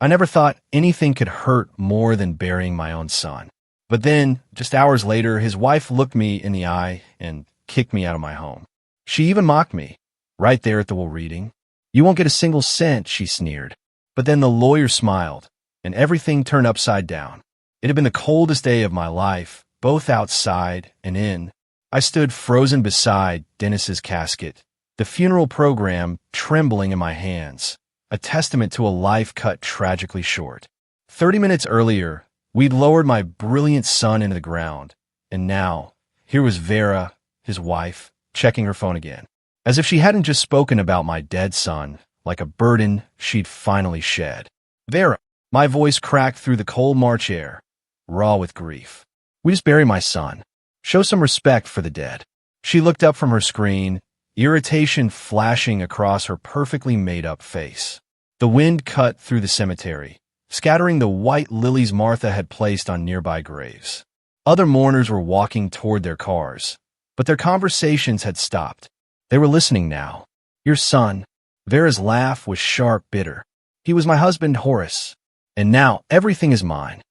I never thought anything could hurt more than burying my own son. But then, just hours later, his wife looked me in the eye and kicked me out of my home. She even mocked me, right there at the will reading. "You won't get a single cent," she sneered. But then the lawyer smiled, and everything turned upside down. It had been the coldest day of my life, both outside and in. I stood frozen beside Dennis's casket, the funeral program trembling in my hands, a testament to a life cut tragically short. 30 minutes earlier, we'd lowered my brilliant son into the ground, and now, here was Vera, his wife, checking her phone again, as if she hadn't just spoken about my dead son, like a burden she'd finally shed. "Vera," my voice cracked through the cold March air, raw with grief. "We just buried my son. Show some respect for the dead." She looked up from her screen, irritation flashing across her perfectly made-up face. The wind cut through the cemetery, scattering the white lilies Martha had placed on nearby graves. Other mourners were walking toward their cars, but their conversations had stopped. They were listening now. "Your son." Vera's laugh was sharp, bitter. "He was my husband, Horace, and now everything is mine."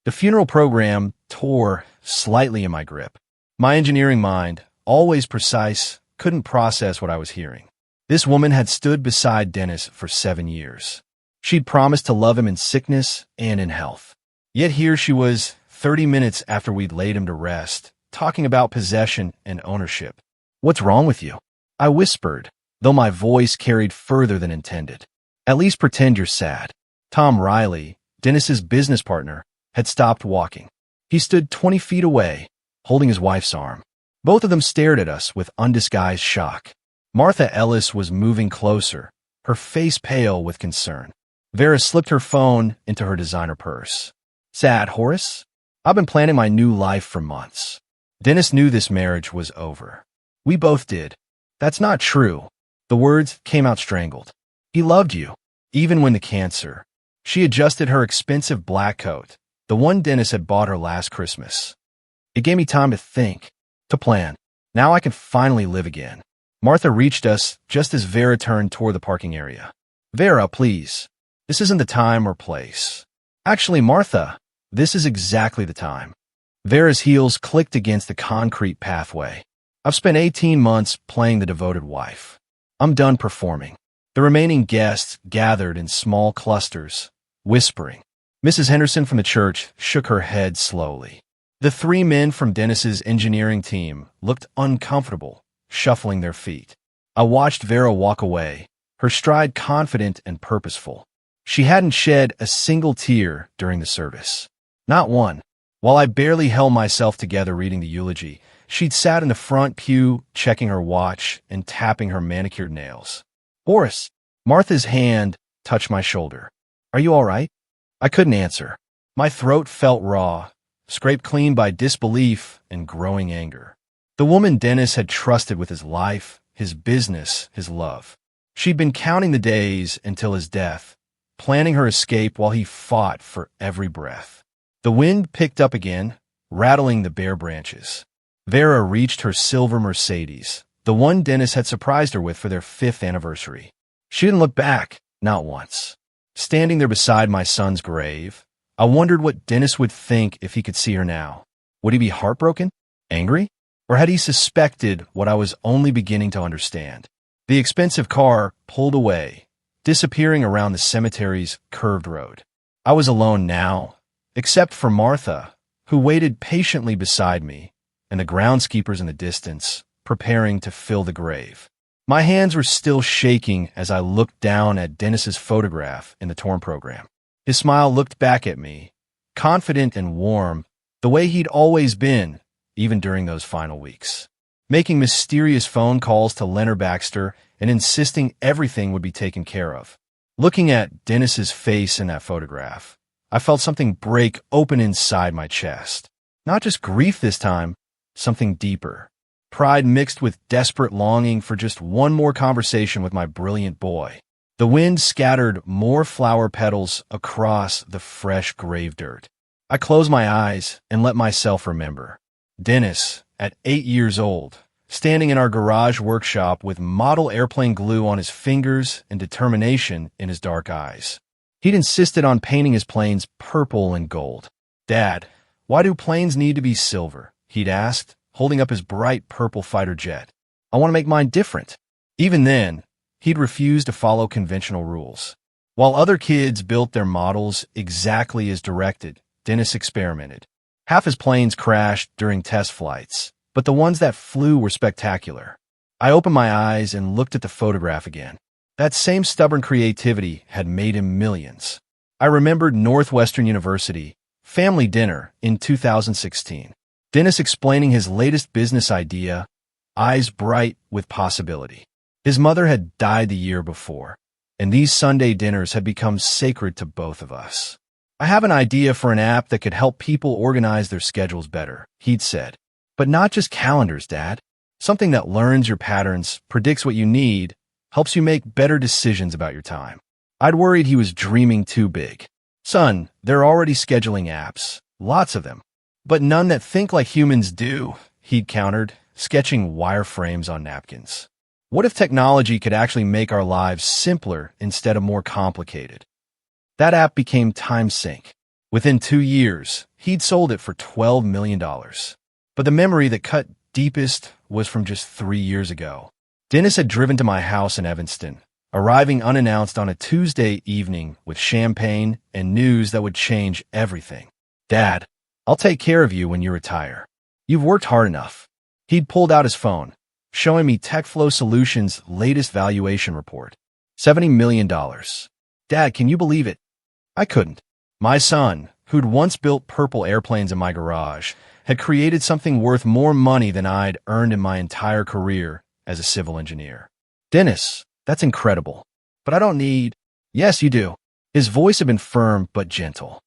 The funeral program tore slightly in my grip. My engineering mind, always precise, couldn't process what I was hearing. This woman had stood beside Dennis for 7 years. She'd promised to love him in sickness and in health. Yet here she was, 30 minutes after we'd laid him to rest, talking about possession and ownership. "What's wrong with you?" I whispered, though my voice carried further than intended. "At least pretend you're sad." Tom Riley, Dennis's business partner, had stopped walking. He stood 20 feet away, holding his wife's arm. Both of them stared at us with undisguised shock. Martha Ellis was moving closer, her face pale with concern. Vera slipped her phone into her designer purse. "Sad, Horace? I've been planning my new life for months." Dennis knew this marriage was over. We both did. "That's not true." The words came out strangled. "He loved you, even when the cancer." She adjusted her expensive black coat, the one Dennis had bought her last Christmas. "It gave me time to think, to plan. Now I can finally live again." Martha reached us just as Vera turned toward the parking area. "Vera, please. This isn't the time or place." "Actually, Martha, this is exactly the time." Vera's heels clicked against the concrete pathway. "I've spent 18 months playing the devoted wife. I'm done performing." The remaining guests gathered in small clusters, whispering. Mrs. Henderson from the church shook her head slowly. The 3 men from Dennis's engineering team looked uncomfortable, shuffling their feet. I watched Vera walk away, her stride confident and purposeful. She hadn't shed a single tear during the service. Not one. While I barely held myself together reading the eulogy, she'd sat in the front pew, checking her watch and tapping her manicured nails. "Horace." Martha's hand touched my shoulder. "Are you all right?" I couldn't answer. My throat felt raw, scraped clean by disbelief and growing anger. The woman Dennis had trusted with his life, his business, his love. She'd been counting the days until his death, planning her escape while he fought for every breath. The wind picked up again, rattling the bare branches. Vera reached her silver Mercedes, the one Dennis had surprised her with for their 5th anniversary. She didn't look back, not once. Standing there beside my son's grave, I wondered what Dennis would think if he could see her now. Would he be heartbroken? Angry? Or had he suspected what I was only beginning to understand? The expensive car pulled away, disappearing around the cemetery's curved road. I was alone now, except for Martha, who waited patiently beside me, and the groundskeepers in the distance, preparing to fill the grave. My hands were still shaking as I looked down at Dennis's photograph in the torn program. His smile looked back at me, confident and warm, the way he'd always been, even during those final weeks. Making mysterious phone calls to Leonard Baxter and insisting everything would be taken care of. Looking at Dennis's face in that photograph, I felt something break open inside my chest. Not just grief this time, something deeper. Pride mixed with desperate longing for just one more conversation with my brilliant boy. The wind scattered more flower petals across the fresh grave dirt. I closed my eyes and let myself remember. Dennis, at 8 years old, standing in our garage workshop with model airplane glue on his fingers and determination in his dark eyes. He'd insisted on painting his planes purple and gold. "Dad, why do planes need to be silver?" he'd asked, holding up his bright purple fighter jet. "I want to make mine different." Even then, he'd refused to follow conventional rules. While other kids built their models exactly as directed, Dennis experimented. Half his planes crashed during test flights, but the ones that flew were spectacular. I opened my eyes and looked at the photograph again. That same stubborn creativity had made him millions. I remembered Northwestern University family dinner in 2016. Dennis explaining his latest business idea, eyes bright with possibility. His mother had died the year before, and these Sunday dinners had become sacred to both of us. "I have an idea for an app that could help people organize their schedules better," he'd said. "But not just calendars, Dad. Something that learns your patterns, predicts what you need, helps you make better decisions about your time." I'd worried he was dreaming too big. "Son, they're already scheduling apps. Lots of them. But none that think like humans do," he'd countered, sketching wireframes on napkins. What if technology could actually make our lives simpler instead of more complicated? That app became TimeSync. Within 2 years, he'd sold it for $12 million. But the memory that cut deepest was from just 3 years ago. Dennis had driven to my house in Evanston, arriving unannounced on a Tuesday evening with champagne and news that would change everything. "Dad, I'll take care of you when you retire. You've worked hard enough." He'd pulled out his phone, showing me TechFlow Solutions' latest valuation report. $70 million. "Dad, can you believe it?" I couldn't. My son, who'd once built purple airplanes in my garage, had created something worth more money than I'd earned in my entire career as a civil engineer. "Dennis, that's incredible. But I don't need—" "Yes, you do." His voice had been firm but gentle.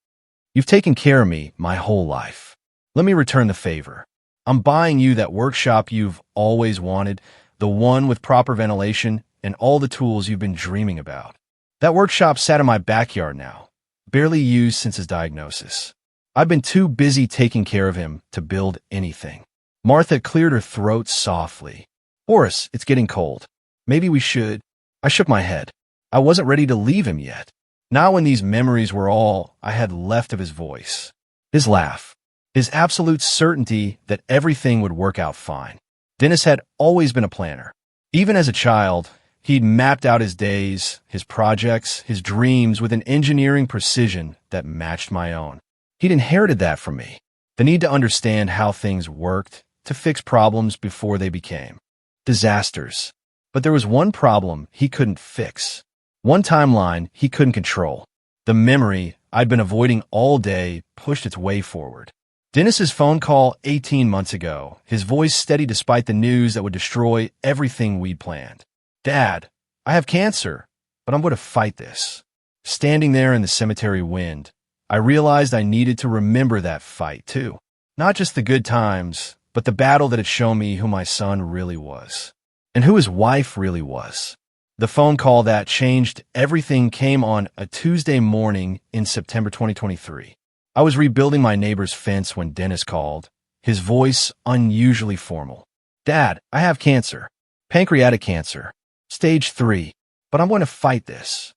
"You've taken care of me my whole life. Let me return the favor. I'm buying you that workshop you've always wanted, the one with proper ventilation and all the tools you've been dreaming about." That workshop sat in my backyard now, barely used since his diagnosis. I've been too busy taking care of him to build anything. Martha cleared her throat softly. "Horace, it's getting cold. Maybe we should—" I shook my head. I wasn't ready to leave him yet. Not when these memories were all I had left of his voice. His laugh. His absolute certainty that everything would work out fine. Dennis had always been a planner. Even as a child, he'd mapped out his days, his projects, his dreams with an engineering precision that matched my own. He'd inherited that from me. The need to understand how things worked, to fix problems before they became disasters. But there was one problem he couldn't fix. One timeline he couldn't control. The memory I'd been avoiding all day pushed its way forward. Dennis's phone call 18 months ago, his voice steady despite the news that would destroy everything we'd planned. "Dad, I have cancer, but I'm going to fight this." Standing there in the cemetery wind, I realized I needed to remember that fight, too. Not just the good times, but the battle that had shown me who my son really was. And who his wife really was. The phone call that changed everything came on a Tuesday morning in September 2023. I was rebuilding my neighbor's fence when Dennis called, his voice unusually formal. "Dad, I have cancer. Pancreatic cancer. Stage 3. But I'm going to fight this."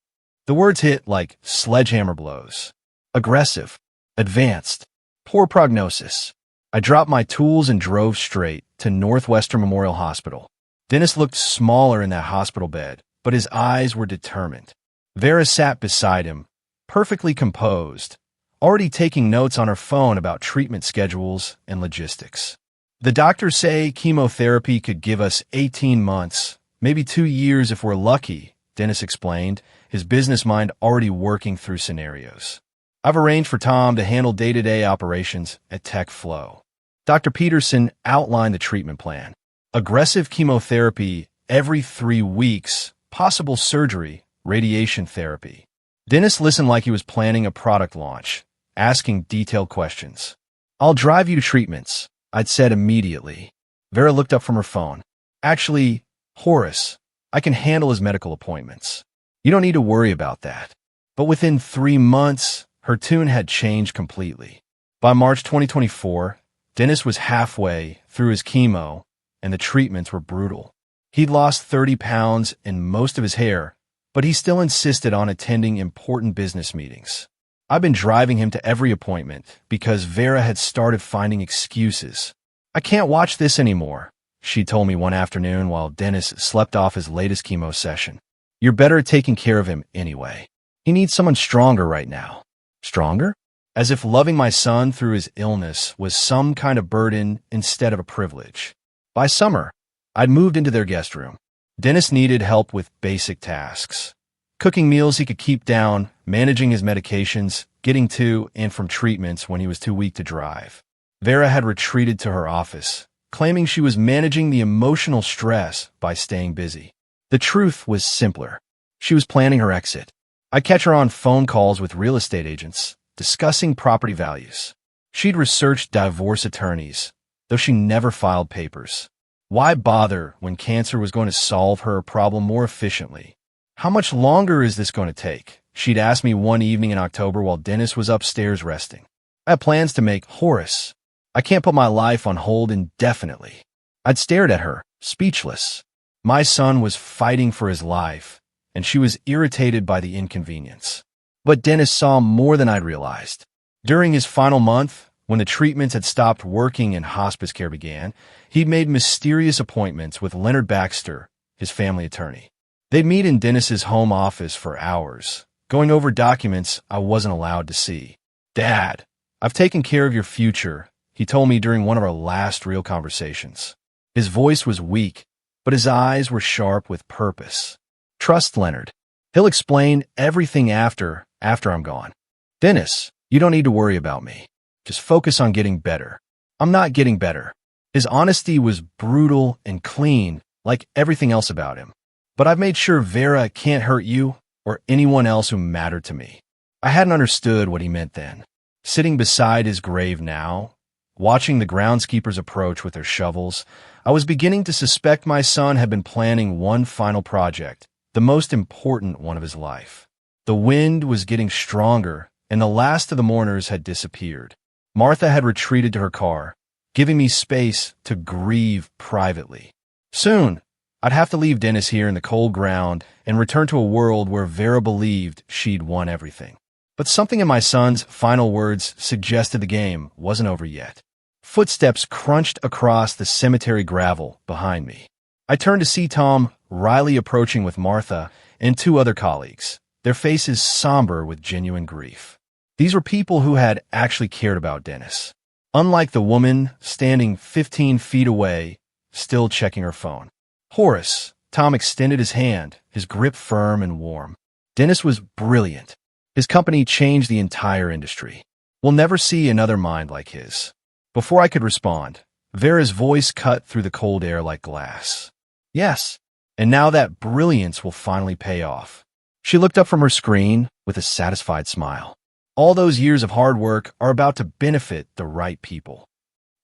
The words hit like sledgehammer blows. Aggressive. Advanced. Poor prognosis. I dropped my tools and drove straight to Northwestern Memorial Hospital. Dennis looked smaller in that hospital bed, but his eyes were determined. Vera sat beside him, perfectly composed, already taking notes on her phone about treatment schedules and logistics. "The doctors say chemotherapy could give us 18 months, maybe 2 years if we're lucky," Dennis explained, his business mind already working through scenarios. "I've arranged for Tom to handle day-to-day operations at TechFlow." Dr. Peterson outlined the treatment plan. Aggressive chemotherapy every 3 weeks, possible surgery, radiation therapy. Dennis listened like he was planning a product launch, asking detailed questions. "I'll drive you to treatments," I'd said immediately. Vera looked up from her phone. "Actually, Horace, I can handle his medical appointments. You don't need to worry about that." But within 3 months, her tune had changed completely. By March 2024, Dennis was halfway through his chemo, and the treatments were brutal. He'd lost 30 pounds and most of his hair, but he still insisted on attending important business meetings. I've been driving him to every appointment because Vera had started finding excuses. "I can't watch this anymore," she told me one afternoon while Dennis slept off his latest chemo session. "You're better at taking care of him anyway. He needs someone stronger right now." Stronger? As if loving my son through his illness was some kind of burden instead of a privilege. By summer, I'd moved into their guest room. Dennis needed help with basic tasks. Cooking meals he could keep down, managing his medications, getting to and from treatments when he was too weak to drive. Vera had retreated to her office, claiming she was managing the emotional stress by staying busy. The truth was simpler. She was planning her exit. I'd catch her on phone calls with real estate agents, discussing property values. She'd researched divorce attorneys, though she never filed papers. Why bother when cancer was going to solve her problem more efficiently? "How much longer is this going to take?" she'd asked me one evening in October while Dennis was upstairs resting. "I have plans to make, Horace. I can't put my life on hold indefinitely." I'd stared at her, speechless. My son was fighting for his life, and she was irritated by the inconvenience. But Dennis saw more than I'd realized. During his final month, when the treatments had stopped working and hospice care began, he'd made mysterious appointments with Leonard Baxter, his family attorney. They'd meet in Dennis's home office for hours, going over documents I wasn't allowed to see. "Dad, I've taken care of your future," he told me during one of our last real conversations. His voice was weak, but his eyes were sharp with purpose. "Trust Leonard. He'll explain everything after I'm gone. Dennis, you don't need to worry about me. Just focus on getting better." I'm not getting better. His honesty was brutal and clean, like everything else about him. But I've made sure Vera can't hurt you or anyone else who mattered to me. I hadn't understood what he meant then. Sitting beside his grave now, watching the groundskeepers approach with their shovels, I was beginning to suspect my son had been planning one final project, the most important one of his life. The wind was getting stronger, and the last of the mourners had disappeared. Martha had retreated to her car, giving me space to grieve privately. Soon, I'd have to leave Dennis here in the cold ground and return to a world where Vera believed she'd won everything. But something in my son's final words suggested the game wasn't over yet. Footsteps crunched across the cemetery gravel behind me. I turned to see Tom Riley approaching with Martha and two other colleagues, their faces somber with genuine grief. These were people who had actually cared about Dennis. Unlike the woman standing 15 feet away, still checking her phone. "Horace," Tom extended his hand, his grip firm and warm. Dennis was brilliant. His company changed the entire industry. We'll never see another mind like his. Before I could respond, Vera's voice cut through the cold air like glass. "Yes, and now that brilliance will finally pay off." She looked up from her screen with a satisfied smile. All those years of hard work are about to benefit the right people.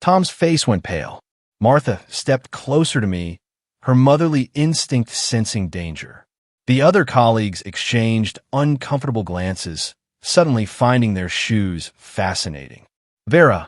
Tom's face went pale. Martha stepped closer to me, her motherly instinct sensing danger. The other colleagues exchanged uncomfortable glances, suddenly finding their shoes fascinating. "Vera,"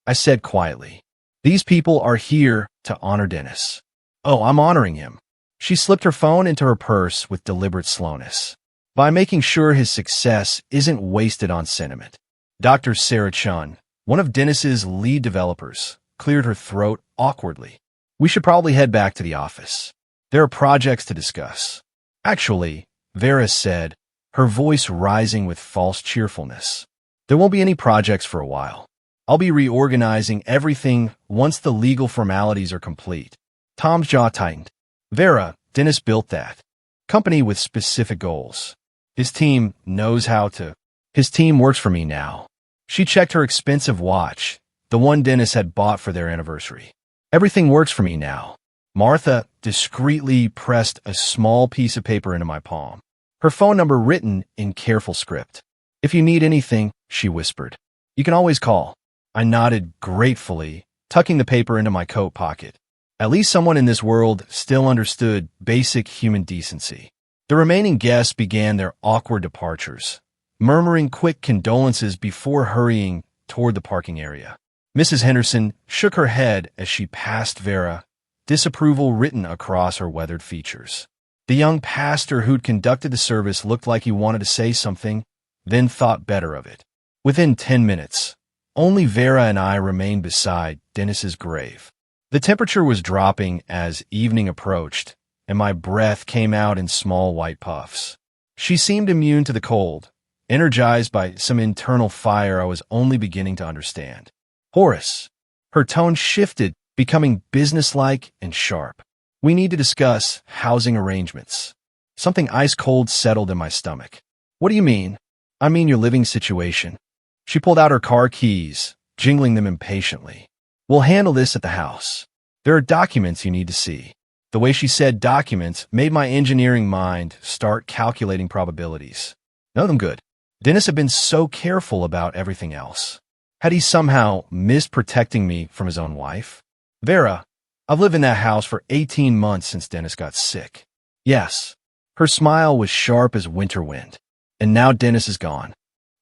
I said quietly, "these people are here to honor Dennis." "Oh, I'm honoring him." She slipped her phone into her purse with deliberate slowness. "By making sure his success isn't wasted on sentiment." Dr. Sarah Chun, one of Dennis's lead developers, cleared her throat awkwardly. "We should probably head back to the office. There are projects to discuss." "Actually," Vera said, her voice rising with false cheerfulness, "there won't be any projects for a while. I'll be reorganizing everything once the legal formalities are complete." Tom's jaw tightened. "Vera, Dennis built that company with specific goals. His team knows how to. His team works for me now." She checked her expensive watch, the one Dennis had bought for their anniversary. "Everything works for me now." Martha discreetly pressed a small piece of paper into my palm, her phone number written in careful script. "If you need anything," she whispered, "you can always call." I nodded gratefully, tucking the paper into my coat pocket. At least someone in this world still understood basic human decency. The remaining guests began their awkward departures, murmuring quick condolences before hurrying toward the parking area. Mrs. Henderson shook her head as she passed Vera, disapproval written across her weathered features. The young pastor who'd conducted the service looked like he wanted to say something, then thought better of it. Within 10 minutes, only Vera and I remained beside Dennis's grave. The temperature was dropping as evening approached, and my breath came out in small white puffs. She seemed immune to the cold, energized by some internal fire I was only beginning to understand. Horace. Her tone shifted, becoming businesslike and sharp. We need to discuss housing arrangements. Something ice-cold settled in my stomach. What do you mean? I mean your living situation. She pulled out her car keys, jingling them impatiently. We'll handle this at the house. There are documents you need to see. The way she said documents made my engineering mind start calculating probabilities. None of them good. Dennis had been so careful about everything else. Had he somehow missed protecting me from his own wife? Vera, I've lived in that house for 18 months since Dennis got sick. Yes. Her smile was sharp as winter wind. And now Dennis is gone.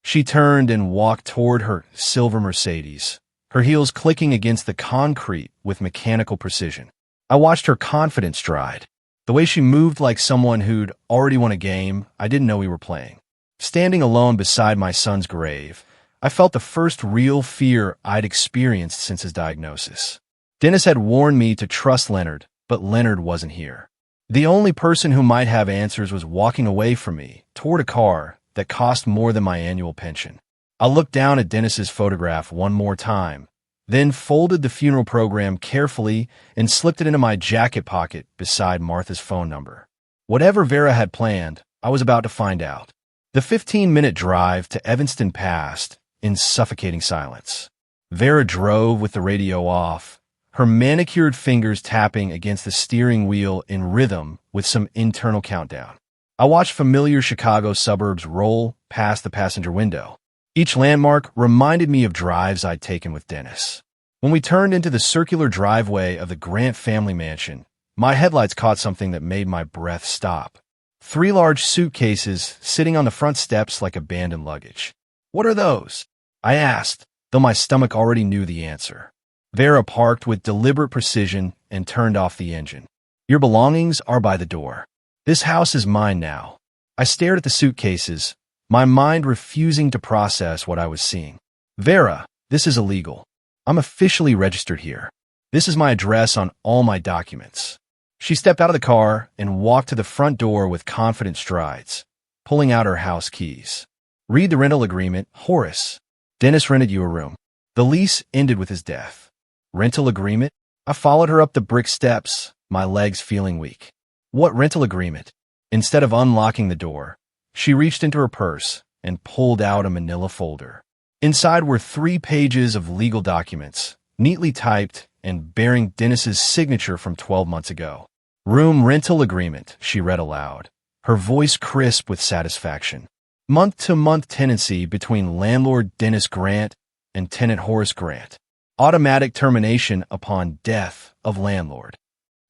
She turned and walked toward her silver Mercedes, her heels clicking against the concrete with mechanical precision. I watched her confidence stride. The way she moved like someone who'd already won a game I didn't know we were playing. Standing alone beside my son's grave, I felt the first real fear I'd experienced since his diagnosis. Dennis had warned me to trust Leonard, but Leonard wasn't here. The only person who might have answers was walking away from me, toward a car that cost more than my annual pension. I looked down at Dennis's photograph one more time, then folded the funeral program carefully and slipped it into my jacket pocket beside Martha's phone number. Whatever Vera had planned, I was about to find out. The 15-minute drive to Evanston passed in suffocating silence. Vera drove with the radio off, her manicured fingers tapping against the steering wheel in rhythm with some internal countdown. I watched familiar Chicago suburbs roll past the passenger window. Each landmark reminded me of drives I'd taken with Dennis. When we turned into the circular driveway of the Grant family mansion, my headlights caught something that made my breath stop. 3 large suitcases sitting on the front steps like abandoned luggage. What are those? I asked, though my stomach already knew the answer. Vera parked with deliberate precision and turned off the engine. Your belongings are by the door. This house is mine now. I stared at the suitcases, my mind refusing to process what I was seeing. Vera, this is illegal. I'm officially registered here. This is my address on all my documents. She stepped out of the car and walked to the front door with confident strides, pulling out her house keys. Read the rental agreement, Horace. Dennis rented you a room. The lease ended with his death. Rental agreement? I followed her up the brick steps, my legs feeling weak. What rental agreement? Instead of unlocking the door, she reached into her purse and pulled out a manila folder. Inside were 3 pages of legal documents, neatly typed and bearing Dennis's signature from 12 months ago. Room rental agreement, she read aloud, her voice crisp with satisfaction. Month-to-month tenancy between landlord Dennis Grant and tenant Horace Grant. Automatic termination upon death of landlord.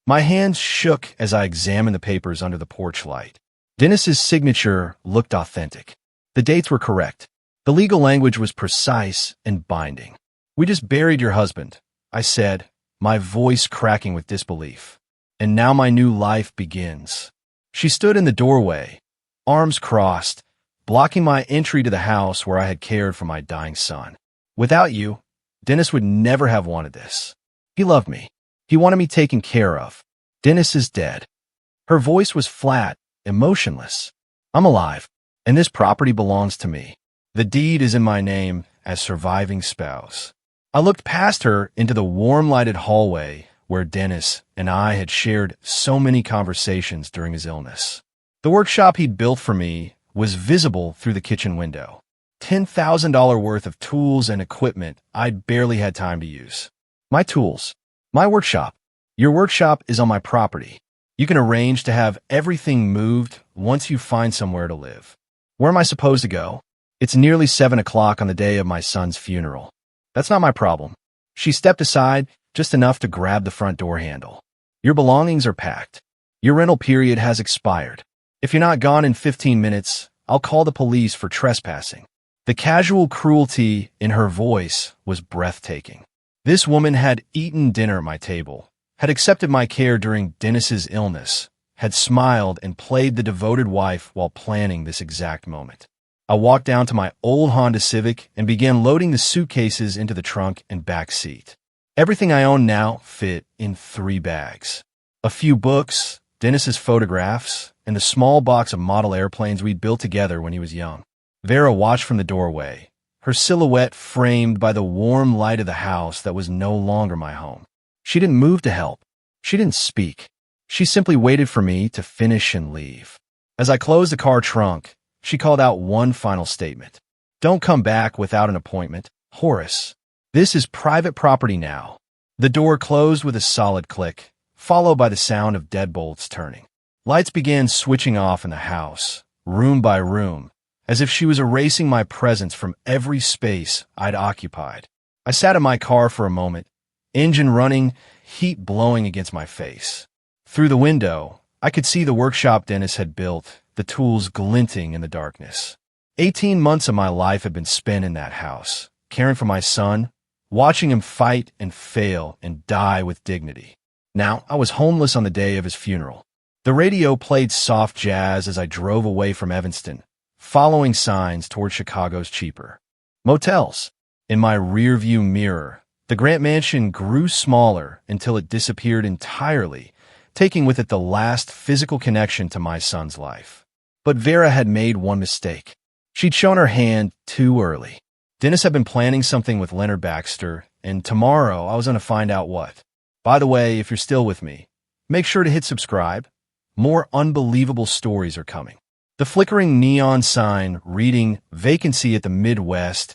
My hands shook as I examined the papers under the porch light. Dennis's signature looked authentic. The dates were correct. The legal language was precise and binding. We just buried your husband, I said, my voice cracking with disbelief. And now my new life begins. She stood in the doorway, arms crossed, blocking my entry to the house where I had cared for my dying son. Without you, Dennis would never have wanted this. He loved me. He wanted me taken care of. Dennis is dead. Her voice was flat, emotionless. I'm alive, and this property belongs to me. The deed is in my name as surviving spouse. I looked past her into the warm-lighted hallway where Dennis and I had shared so many conversations during his illness. The workshop he'd built for me was visible through the kitchen window. $10,000 worth of tools and equipment I'd barely had time to use. My tools. My workshop. Your workshop is on my property. You can arrange to have everything moved once you find somewhere to live. Where am I supposed to go? It's nearly 7 o'clock on the day of my son's funeral. That's not my problem. She stepped aside just enough to grab the front door handle. Your belongings are packed. Your rental period has expired. If you're not gone in 15 minutes, I'll call the police for trespassing. The casual cruelty in her voice was breathtaking. This woman had eaten dinner at my table, had accepted my care during Dennis's illness, had smiled and played the devoted wife while planning this exact moment. I walked down to my old Honda Civic and began loading the suitcases into the trunk and back seat. Everything I own now fit in 3 bags. A few books, Dennis's photographs, and the small box of model airplanes we'd built together when he was young. Vera watched from the doorway, her silhouette framed by the warm light of the house that was no longer my home. She didn't move to help. She didn't speak. She simply waited for me to finish and leave. As I closed the car trunk, she called out one final statement. "Don't come back without an appointment, Horace. This is private property now." The door closed with a solid click, followed by the sound of deadbolts turning. Lights began switching off in the house, room by room, as if she was erasing my presence from every space I'd occupied. I sat in my car for a moment, engine running, heat blowing against my face. Through the window, I could see the workshop Dennis had built, the tools glinting in the darkness. 18 months of my life had been spent in that house, caring for my son, watching him fight and fail and die with dignity. Now, I was homeless on the day of his funeral. The radio played soft jazz as I drove away from Evanston, following signs toward Chicago's cheaper motels. In my rearview mirror, the Grant Mansion grew smaller until it disappeared entirely, taking with it the last physical connection to my son's life. But Vera had made one mistake. She'd shown her hand too early. Dennis had been planning something with Leonard Baxter, and tomorrow I was going to find out what. By the way, if you're still with me, make sure to hit subscribe. More unbelievable stories are coming. The flickering neon sign reading "Vacancy at the Midwest"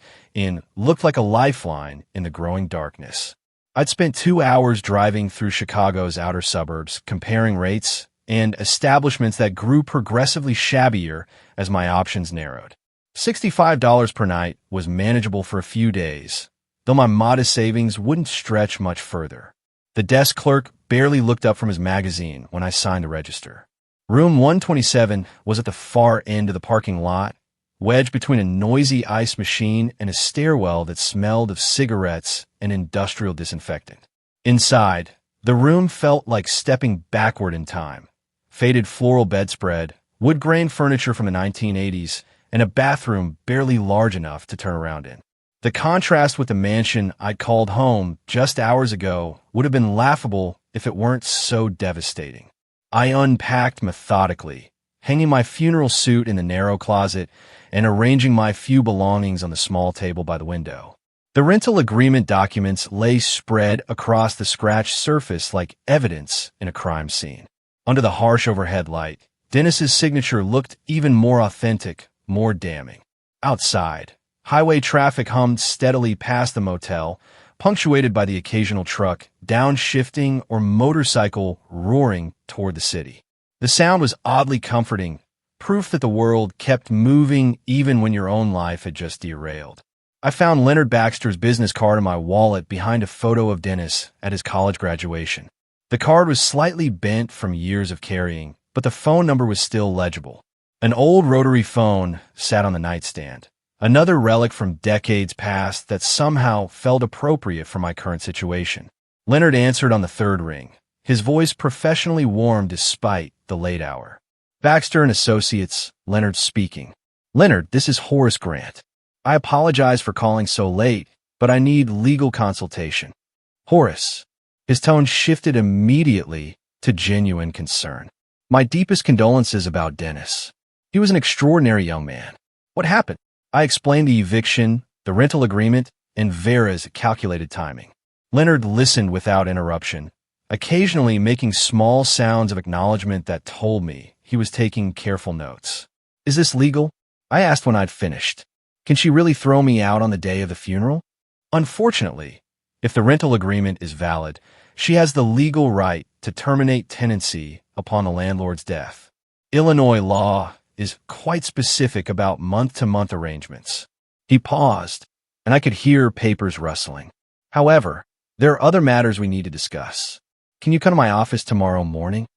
looked like a lifeline in the growing darkness. I'd spent 2 hours driving through Chicago's outer suburbs, comparing rates and establishments that grew progressively shabbier as my options narrowed. $65 per night was manageable for a few days, though my modest savings wouldn't stretch much further. The desk clerk barely looked up from his magazine when I signed the register. Room 127 was at the far end of the parking lot, wedged between a noisy ice machine and a stairwell that smelled of cigarettes and industrial disinfectant. Inside, the room felt like stepping backward in time. Faded floral bedspread, wood grain furniture from the 1980s, and a bathroom barely large enough to turn around in. The contrast with the mansion I'd called home just hours ago would have been laughable if it weren't so devastating. I unpacked methodically, hanging my funeral suit in the narrow closet and arranging my few belongings on the small table by the window. The rental agreement documents lay spread across the scratched surface like evidence in a crime scene. Under the harsh overhead light, Dennis's signature looked even more authentic, more damning. Outside, highway traffic hummed steadily past the motel, punctuated by the occasional truck, downshifting, or motorcycle roaring toward the city. The sound was oddly comforting, proof that the world kept moving even when your own life had just derailed. I found Leonard Baxter's business card in my wallet behind a photo of Dennis at his college graduation. The card was slightly bent from years of carrying, but the phone number was still legible. An old rotary phone sat on the nightstand, another relic from decades past that somehow felt appropriate for my current situation. Leonard answered on the third ring, his voice professionally warm despite the late hour. "Baxter and Associates," Leonard speaking. "Leonard, this is Horace Grant. I apologize for calling so late, but I need legal consultation." "Horace." His tone shifted immediately to genuine concern. "My deepest condolences about Dennis. He was an extraordinary young man. What happened?" I explained the eviction, the rental agreement, and Vera's calculated timing. Leonard listened without interruption, occasionally making small sounds of acknowledgement that told me he was taking careful notes. "Is this legal?" I asked when I'd finished. "Can she really throw me out on the day of the funeral?" "Unfortunately, if the rental agreement is valid, she has the legal right to terminate tenancy upon the landlord's death. Illinois law is quite specific about month-to-month arrangements." He paused, and I could hear papers rustling. "However, there are other matters we need to discuss. Can you come to my office tomorrow morning?"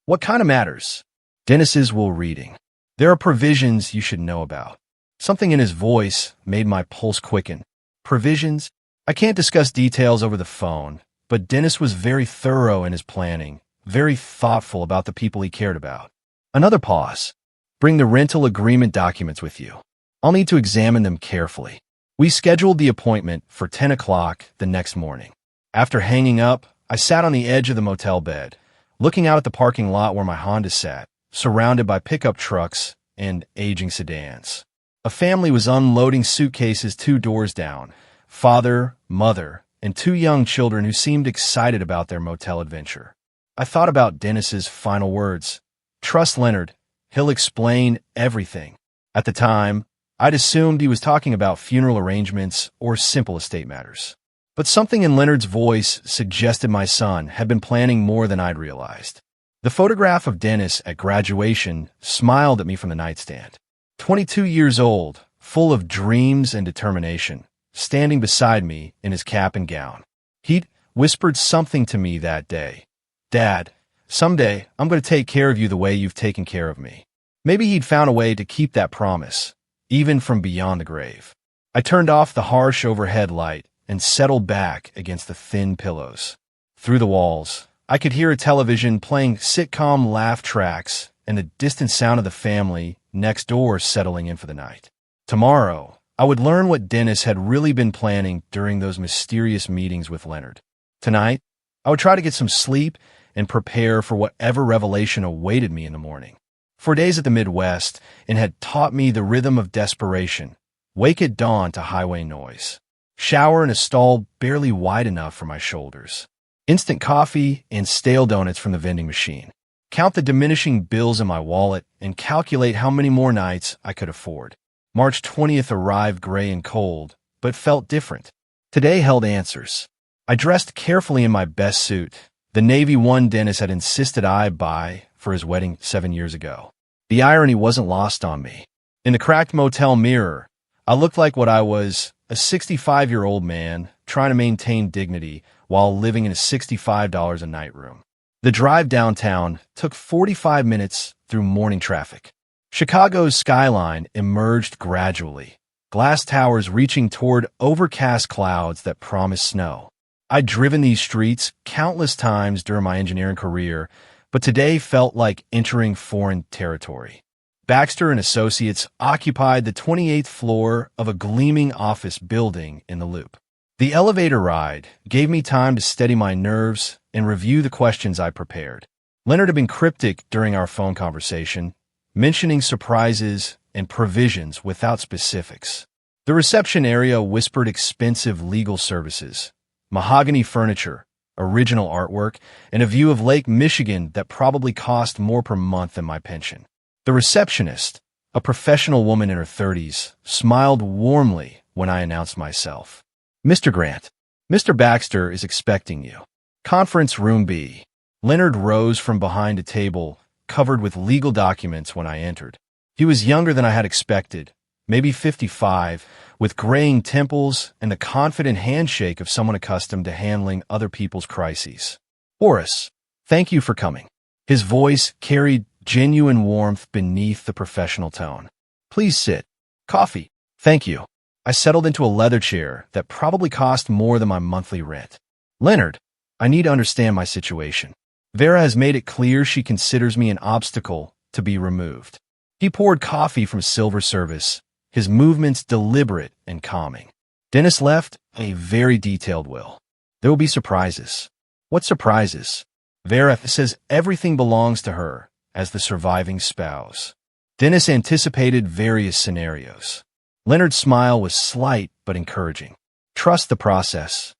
"What kind of matters?" Dennis's will reading. "There are provisions you should know about." Something in his voice made my pulse quicken. "Provisions?" I can't discuss details over the phone, but Dennis was very thorough in his planning, very thoughtful about the people he cared about. Another pause. Bring the rental agreement documents with you. I'll need to examine them carefully. We scheduled the appointment for 10 o'clock the next morning. After hanging up, I sat on the edge of the motel bed, looking out at the parking lot where my Honda sat, surrounded by pickup trucks and aging sedans. A family was unloading suitcases 2 doors down, father, mother, and 2 young children who seemed excited about their motel adventure. I thought about Dennis's final words. Trust Leonard. He'll explain everything. At the time, I'd assumed he was talking about funeral arrangements or simple estate matters. But something in Leonard's voice suggested my son had been planning more than I'd realized. The photograph of Dennis at graduation smiled at me from the nightstand. 22 years old, full of dreams and determination, standing beside me in his cap and gown. He'd whispered something to me that day. Dad, someday I'm going to take care of you the way you've taken care of me. Maybe he'd found a way to keep that promise, even from beyond the grave. I turned off the harsh overhead light and settled back against the thin pillows. Through the walls, I could hear a television playing sitcom laugh tracks and the distant sound of the family next door settling in for the night. Tomorrow, I would learn what Dennis had really been planning during those mysterious meetings with Leonard. Tonight, I would try to get some sleep and prepare for whatever revelation awaited me in the morning. For days at the Midwest, it had taught me the rhythm of desperation. Wake at dawn to highway noise. Shower in a stall barely wide enough for my shoulders. Instant coffee and stale donuts from the vending machine. Count the diminishing bills in my wallet and calculate how many more nights I could afford. March 20th arrived gray and cold, but felt different. Today held answers. I dressed carefully in my best suit, the navy one Dennis had insisted I buy for his wedding 7 years ago. The irony wasn't lost on me. In the cracked motel mirror, I looked like what I was, a 65-year-old man trying to maintain dignity while living in a $65 a night room. The drive downtown took 45 minutes through morning traffic. Chicago's skyline emerged gradually, glass towers reaching toward overcast clouds that promised snow. I'd driven these streets countless times during my engineering career, but today felt like entering foreign territory. Baxter and Associates occupied the 28th floor of a gleaming office building in the Loop. The elevator ride gave me time to steady my nerves and review the questions I prepared. Leonard had been cryptic during our phone conversation, mentioning surprises and provisions without specifics. The reception area whispered expensive legal services, mahogany furniture, original artwork, and a view of Lake Michigan that probably cost more per month than my pension. The receptionist, a professional woman in her 30s, smiled warmly when I announced myself. Mr. Grant, Mr. Baxter is expecting you. Conference Room B. Leonard rose from behind a table covered with legal documents when I entered. He was younger than I had expected, maybe 55, with graying temples and the confident handshake of someone accustomed to handling other people's crises. Horace, thank you for coming. His voice carried genuine warmth beneath the professional tone. Please sit. Coffee. Thank you. I settled into a leather chair that probably cost more than my monthly rent. Leonard, I need to understand my situation. Vera has made it clear she considers me an obstacle to be removed. He poured coffee from silver service, his movements deliberate and calming. Dennis left a very detailed will. There will be surprises. What surprises? Vera says everything belongs to her as the surviving spouse. Dennis anticipated various scenarios. Leonard's smile was slight but encouraging. Trust the process.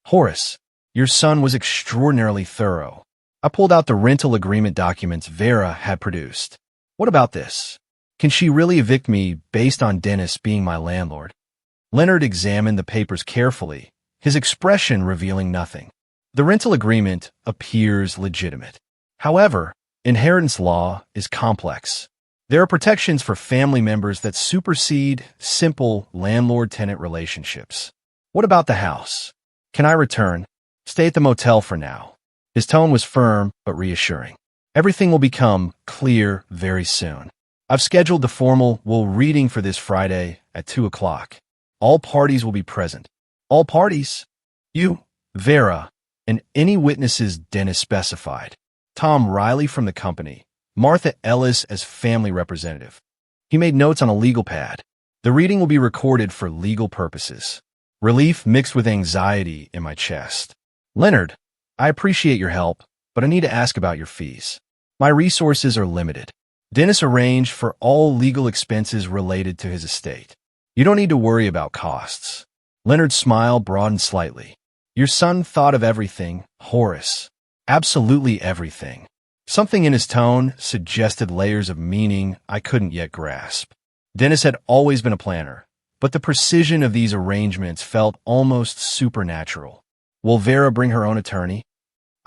Horace, your son was extraordinarily thorough. I pulled out the rental agreement documents Vera had produced. What about this? Can she really evict me based on Dennis being my landlord? Leonard examined the papers carefully, his expression revealing nothing. The rental agreement appears legitimate. However, inheritance law is complex. There are protections for family members that supersede simple landlord-tenant relationships. What about the house? Can I return? Stay at the motel for now. His tone was firm but reassuring. Everything will become clear very soon. I've scheduled the formal will reading for this Friday at 2 o'clock. All parties will be present. All parties? You, Vera, and any witnesses Dennis specified. Tom Riley from the company, Martha Ellis as family representative. He made notes on a legal pad. The reading will be recorded for legal purposes. Relief mixed with anxiety in my chest. Leonard, I appreciate your help, but I need to ask about your fees. My resources are limited. Dennis arranged for all legal expenses related to his estate. You don't need to worry about costs. Leonard's smile broadened slightly. Your son thought of everything, Horace. Absolutely everything. Something in his tone suggested layers of meaning I couldn't yet grasp. Dennis had always been a planner, but the precision of these arrangements felt almost supernatural. Will Vera bring her own attorney?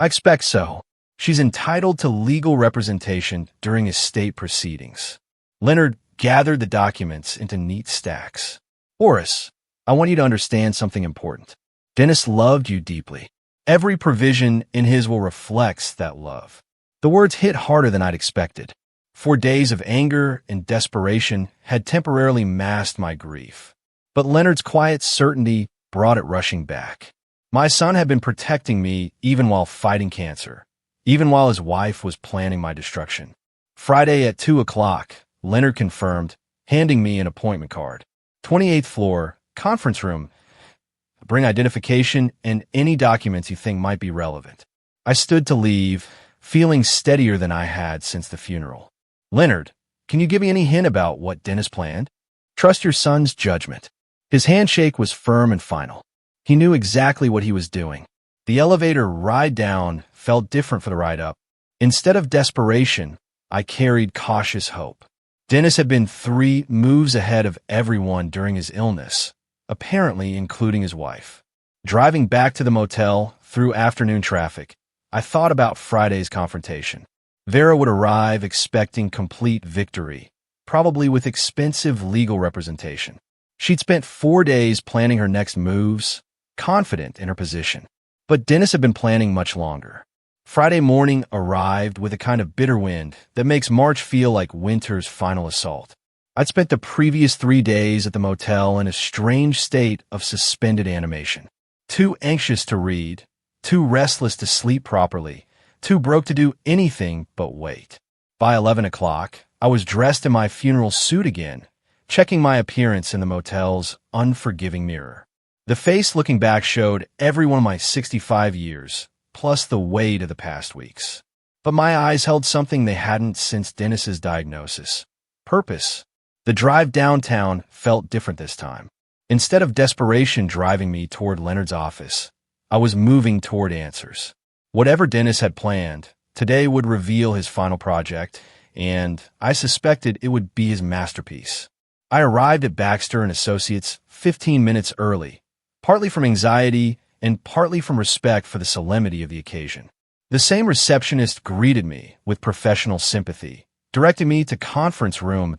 I expect so. She's entitled to legal representation during estate proceedings. Leonard gathered the documents into neat stacks. Horace, I want you to understand something important. Dennis loved you deeply. Every provision in his will reflects that love. The words hit harder than I'd expected. 4 days of anger and desperation had temporarily masked my grief. But Leonard's quiet certainty brought it rushing back. My son had been protecting me even while fighting cancer, even while his wife was planning my destruction. Friday at 2 o'clock, Leonard confirmed, handing me an appointment card. 28th floor, conference room. Bring identification and any documents you think might be relevant. I stood to leave, feeling steadier than I had since the funeral. Leonard, can you give me any hint about what Dennis planned? Trust your son's judgment. His handshake was firm and final. He knew exactly what he was doing. The elevator ride down felt different for the ride up. Instead of desperation, I carried cautious hope. Dennis had been 3 moves ahead of everyone during his illness, apparently including his wife. Driving back to the motel through afternoon traffic, I thought about Friday's confrontation. Vera would arrive expecting complete victory, probably with expensive legal representation. She'd spent 4 days planning her next moves, confident in her position. But Dennis had been planning much longer. Friday morning arrived with a kind of bitter wind that makes March feel like winter's final assault. I'd spent the previous 3 days at the motel in a strange state of suspended animation. Too anxious to read, too restless to sleep properly, too broke to do anything but wait. By 11 o'clock, I was dressed in my funeral suit again, checking my appearance in the motel's unforgiving mirror. The face looking back showed every one of my 65 years, plus the weight of the past weeks. But my eyes held something they hadn't since Dennis's diagnosis. Purpose. The drive downtown felt different this time. Instead of desperation driving me toward Leonard's office, I was moving toward answers. Whatever Dennis had planned, today would reveal his final project, and I suspected it would be his masterpiece. I arrived at Baxter & Associates 15 minutes early, partly from anxiety and partly from respect for the solemnity of the occasion. The same receptionist greeted me with professional sympathy, directing me to conference room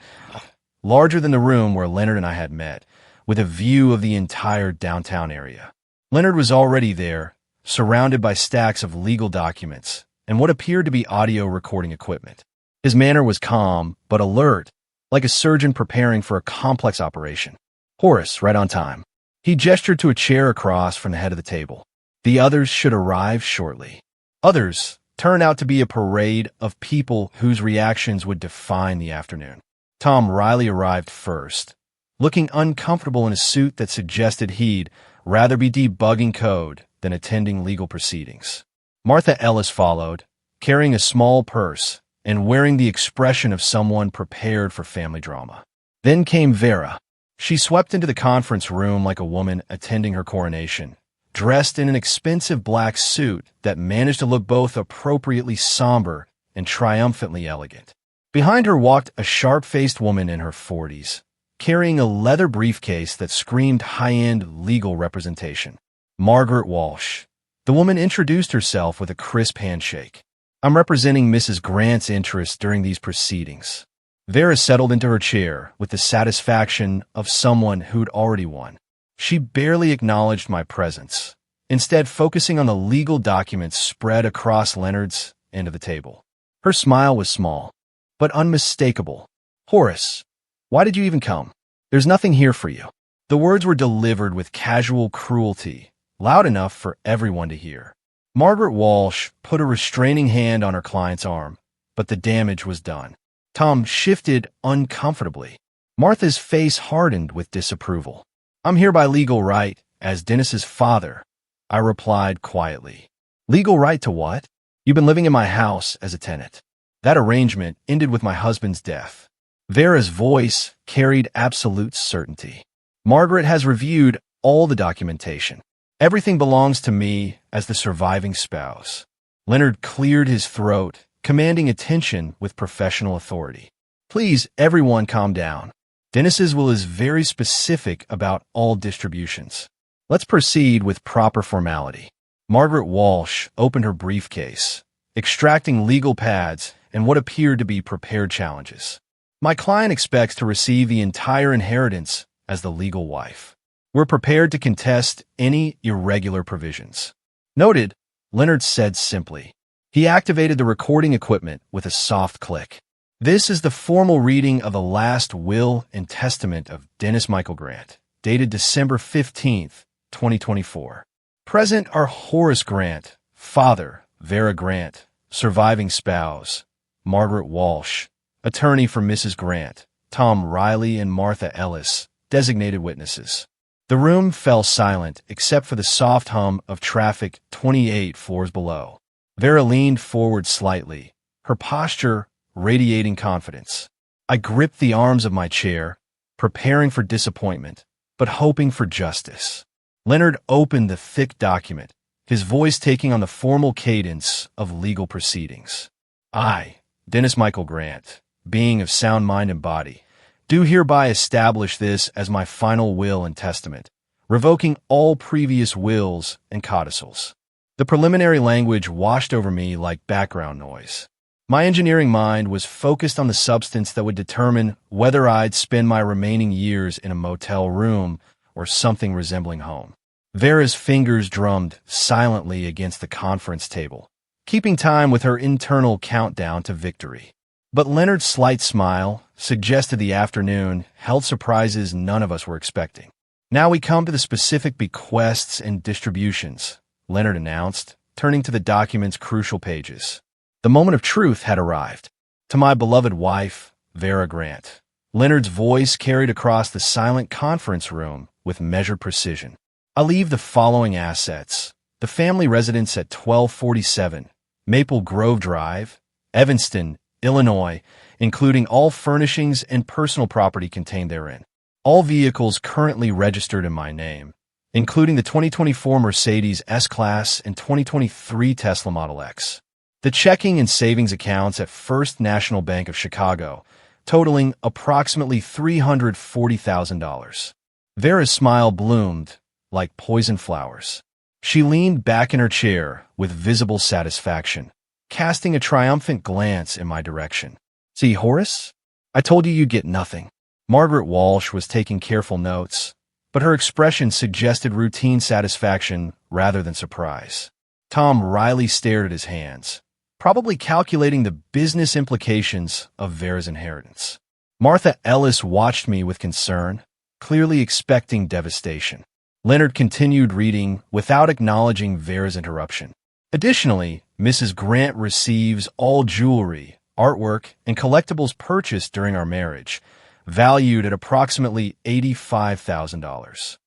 larger than the room where Leonard and I had met, with a view of the entire downtown area. Leonard was already there, surrounded by stacks of legal documents and what appeared to be audio recording equipment. His manner was calm but alert, like a surgeon preparing for a complex operation. Horace, right on time. He gestured to a chair across from the head of the table. The others should arrive shortly. Others turned out to be a parade of people whose reactions would define the afternoon. Tom Riley arrived first, looking uncomfortable in a suit that suggested he'd rather be debugging code than attending legal proceedings. Martha Ellis followed, carrying a small purse and wearing the expression of someone prepared for family drama. Then came Vera. She swept into the conference room like a woman attending her coronation, dressed in an expensive black suit that managed to look both appropriately somber and triumphantly elegant. Behind her walked a sharp-faced woman in her 40s, carrying a leather briefcase that screamed high-end legal representation. Margaret Walsh. The woman introduced herself with a crisp handshake. I'm representing Mrs. Grant's interests during these proceedings. Vera settled into her chair with the satisfaction of someone who'd already won. She barely acknowledged my presence, instead focusing on the legal documents spread across Leonard's end of the table. Her smile was small, but unmistakable. Horace, why did you even come? There's nothing here for you. The words were delivered with casual cruelty, loud enough for everyone to hear. Margaret Walsh put a restraining hand on her client's arm, but the damage was done. Tom shifted uncomfortably. Martha's face hardened with disapproval. "I'm here by legal right, as Dennis's father," I replied quietly. "Legal right to what? You've been living in my house as a tenant. That arrangement ended with my husband's death." Vera's voice carried absolute certainty. "Margaret has reviewed all the documentation. Everything belongs to me as the surviving spouse." Leonard cleared his throat, commanding attention with professional authority. "Please, everyone calm down. Dennis's will is very specific about all distributions. Let's proceed with proper formality." Margaret Walsh opened her briefcase, extracting legal pads and what appeared to be prepared challenges. "My client expects to receive the entire inheritance as the legal wife. We're prepared to contest any irregular provisions." "Noted," Leonard said simply. He activated the recording equipment with a soft click. "This is the formal reading of the last will and testament of Dennis Michael Grant, dated December 15th, 2024. Present are Horace Grant, father, Vera Grant, surviving spouse, Margaret Walsh, attorney for Mrs. Grant, Tom Riley and Martha Ellis, designated witnesses." The room fell silent except for the soft hum of traffic 28 floors below. Vera leaned forward slightly, her posture radiating confidence. I gripped the arms of my chair, preparing for disappointment, but hoping for justice. Leonard opened the thick document, his voice taking on the formal cadence of legal proceedings. "I, Dennis Michael Grant, being of sound mind and body, do hereby establish this as my final will and testament, revoking all previous wills and codicils." The preliminary language washed over me like background noise. My engineering mind was focused on the substance that would determine whether I'd spend my remaining years in a motel room or something resembling home. Vera's fingers drummed silently against the conference table, keeping time with her internal countdown to victory. But Leonard's slight smile suggested the afternoon held surprises none of us were expecting. "Now we come to the specific bequests and distributions," Leonard announced, turning to the document's crucial pages. The moment of truth had arrived. "To my beloved wife, Vera Grant." Leonard's voice carried across the silent conference room with measured precision. "I leave the following assets: the family residence at 1247 Maple Grove Drive, Evanston, Illinois, including all furnishings and personal property contained therein. All vehicles currently registered in my name, including the 2024 Mercedes S-Class and 2023 Tesla Model X. The checking and savings accounts at First National Bank of Chicago, totaling approximately $340,000. Vera's smile bloomed like poison flowers. She leaned back in her chair with visible satisfaction, casting a triumphant glance in my direction. "See, Horace? I told you you'd get nothing." Margaret Walsh was taking careful notes, but her expression suggested routine satisfaction rather than surprise. Tom Riley stared at his hands, probably calculating the business implications of Vera's inheritance. Martha Ellis watched me with concern, clearly expecting devastation. Leonard continued reading without acknowledging Vera's interruption. "Additionally, Mrs. Grant receives all jewelry, artwork, and collectibles purchased during our marriage, valued at approximately $85,000.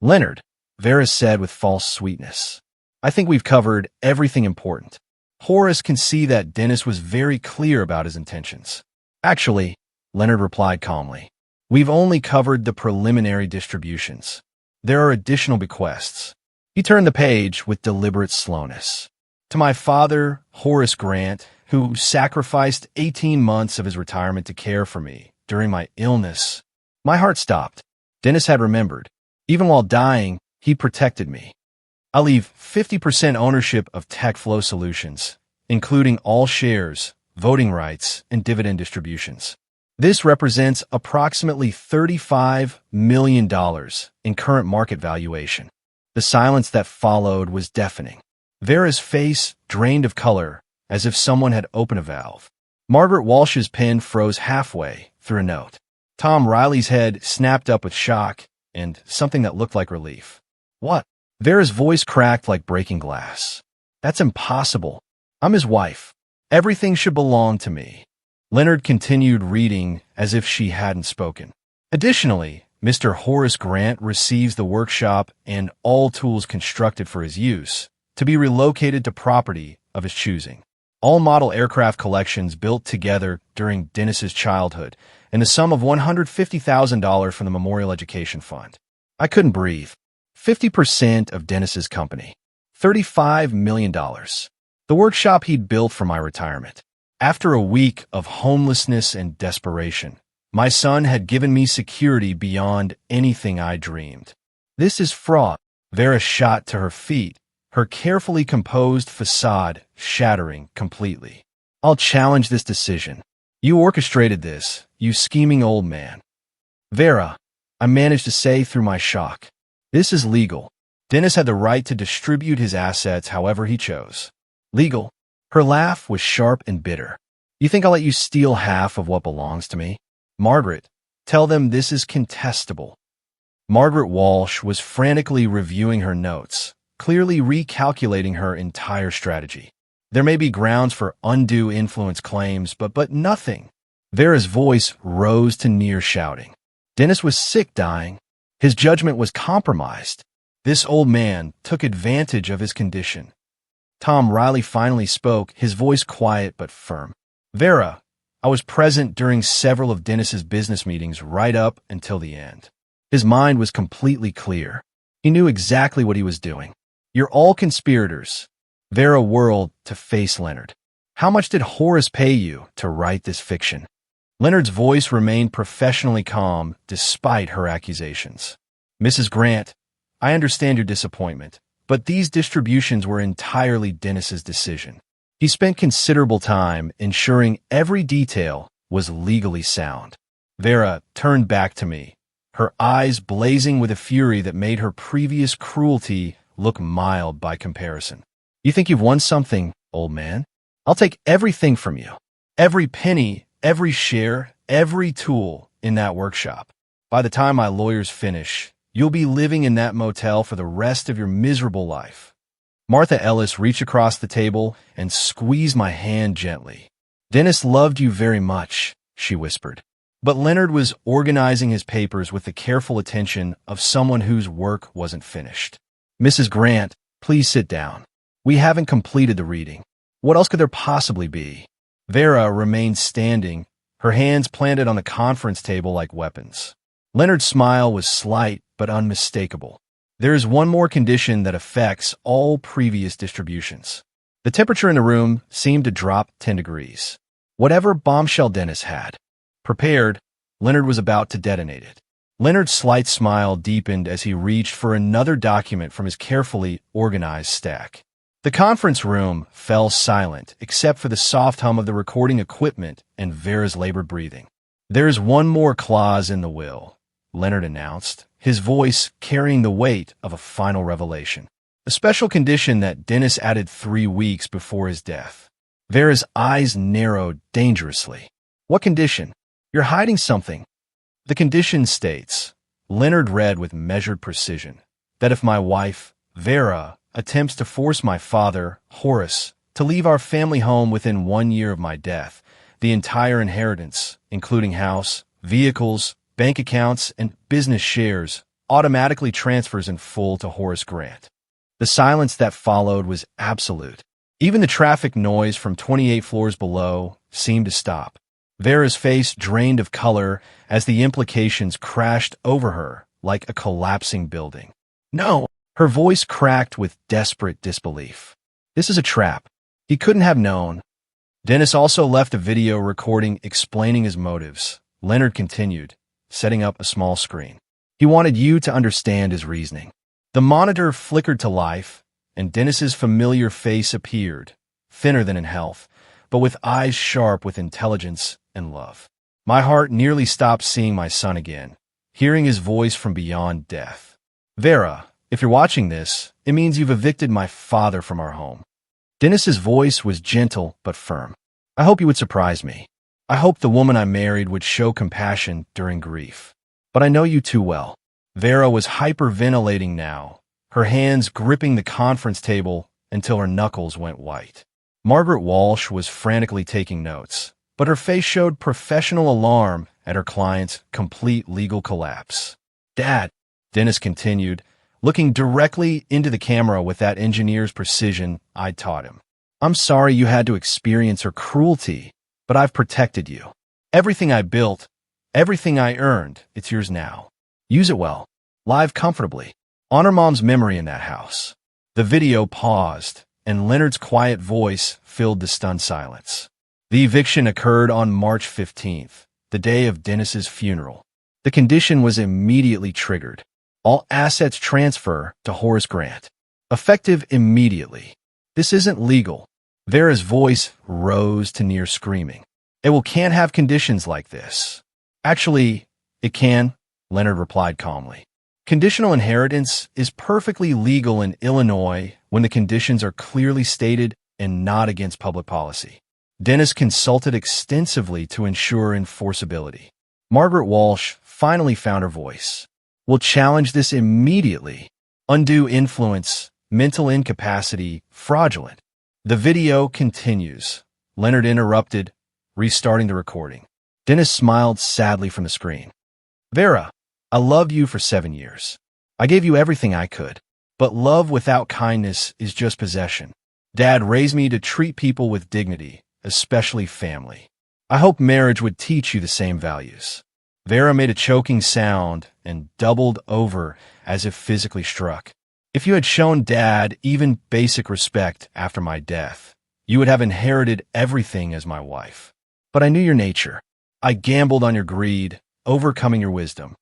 "Leonard," Vera said with false sweetness, "I think we've covered everything important. Horace can see that Dennis was very clear about his intentions." "Actually," Leonard replied calmly, "we've only covered the preliminary distributions. There are additional bequests." He turned the page with deliberate slowness. "To my father, Horace Grant, who sacrificed 18 months of his retirement to care for me during my illness." My heart stopped. Dennis had remembered. Even while dying, he protected me. "I leave 50% ownership of TechFlow Solutions, including all shares, voting rights, and dividend distributions. This represents approximately $35 million in current market valuation." The silence that followed was deafening. Vera's face drained of color, as if someone had opened a valve. Margaret Walsh's pen froze halfway through a note. Tom Riley's head snapped up with shock and something that looked like relief. "What?" Vera's voice cracked like breaking glass. That's impossible. I'm his wife. Everything should belong to me. Leonard continued reading as if she hadn't spoken. Additionally, Mr. Horace Grant receives the workshop and all tools constructed for his use to be relocated to property of his choosing. All model aircraft collections built together during Dennis's childhood, and the sum of $150,000 from the Memorial Education Fund. I couldn't breathe. 50% of Dennis's company. $35 million. The workshop he'd built for my retirement. After a week of homelessness and desperation, my son had given me security beyond anything I dreamed. This is fraud. Vera shot to her feet, her carefully composed facade shattering completely. I'll challenge this decision. You orchestrated this, you scheming old man. Vera, I managed to say through my shock. This is legal. Dennis had the right to distribute his assets however he chose. Legal? Her laugh was sharp and bitter. You think I'll let you steal half of what belongs to me? Margaret, tell them this is contestable. Margaret Walsh was frantically reviewing her notes, clearly recalculating her entire strategy. There may be grounds for undue influence claims, but nothing. Vera's voice rose to near shouting. Dennis was sick dying. His judgment was compromised. This old man took advantage of his condition. Tom Riley finally spoke, his voice quiet but firm. Vera, I was present during several of Dennis's business meetings right up until the end. His mind was completely clear. He knew exactly what he was doing. You're all conspirators. Vera whirled to face Leonard. How much did Horace pay you to write this fiction? Leonard's voice remained professionally calm despite her accusations. Mrs. Grant, I understand your disappointment, but these distributions were entirely Dennis's decision. He spent considerable time ensuring every detail was legally sound. Vera turned back to me, her eyes blazing with a fury that made her previous cruelty look mild by comparison. You think you've won something, old man? I'll take everything from you. Every penny, every share, every tool in that workshop. By the time my lawyers finish, you'll be living in that motel for the rest of your miserable life. Martha Ellis reached across the table and squeezed my hand gently. Dennis loved you very much, she whispered. But Leonard was organizing his papers with the careful attention of someone whose work wasn't finished. Mrs. Grant, please sit down. We haven't completed the reading. What else could there possibly be? Vera remained standing, her hands planted on the conference table like weapons. Leonard's smile was slight but unmistakable. There is one more condition that affects all previous distributions. The temperature in the room seemed to drop 10 degrees. Whatever bombshell Dennis had prepared, Leonard was about to detonate it. Leonard's slight smile deepened as he reached for another document from his carefully organized stack. The conference room fell silent except for the soft hum of the recording equipment and Vera's labored breathing. There's one more clause in the will, Leonard announced, his voice carrying the weight of a final revelation. A special condition that Dennis added 3 weeks before his death. Vera's eyes narrowed dangerously. What condition? You're hiding something. The condition states, Leonard read with measured precision, that if my wife, Vera, attempts to force my father, Horace, to leave our family home within 1 year of my death, the entire inheritance, including house, vehicles, bank accounts, and business shares, automatically transfers in full to Horace Grant. The silence that followed was absolute. Even the traffic noise from 28 floors below seemed to stop. Vera's face drained of color as the implications crashed over her like a collapsing building. No! Her voice cracked with desperate disbelief. This is a trap. He couldn't have known. Dennis also left a video recording explaining his motives. Leonard continued, setting up a small screen. He wanted you to understand his reasoning. The monitor flickered to life, and Dennis's familiar face appeared, thinner than in health, but with eyes sharp with intelligence and love. My heart nearly stopped seeing my son again, hearing his voice from beyond death. Vera, if you're watching this, it means you've evicted my father from our home. Dennis's voice was gentle but firm. I hope you would surprise me. I hope the woman I married would show compassion during grief. But I know you too well. Vera was hyperventilating now, her hands gripping the conference table until her knuckles went white. Margaret Walsh was frantically taking notes, but her face showed professional alarm at her client's complete legal collapse. "Dad," Dennis continued, looking directly into the camera with that engineer's precision I'd taught him. "I'm sorry you had to experience her cruelty, but I've protected you. Everything I built, everything I earned, it's yours now. Use it well. Live comfortably. Honor Mom's memory in that house." The video paused, and Leonard's quiet voice filled the stunned silence. The eviction occurred on March 15th, the day of Dennis's funeral. The condition was immediately triggered. All assets transfer to Horace Grant. Effective immediately. "This isn't legal." Vera's voice rose to near screaming. "It can't have conditions like this." "Actually, it can," Leonard replied calmly. "Conditional inheritance is perfectly legal in Illinois when the conditions are clearly stated and not against public policy." Dennis consulted extensively to ensure enforceability. Margaret Walsh finally found her voice. "We'll challenge this immediately. Undue influence, mental incapacity, fraudulent." The video continues. Leonard interrupted, restarting the recording. Dennis smiled sadly from the screen. "Vera, I loved you for 7 years. I gave you everything I could. But love without kindness is just possession. Dad raised me to treat people with dignity, especially family. I hope marriage would teach you the same values." Vera made a choking sound and doubled over as if physically struck. "If you had shown Dad even basic respect after my death, you would have inherited everything as my wife. But I knew your nature. I gambled on your greed, overcoming your wisdom."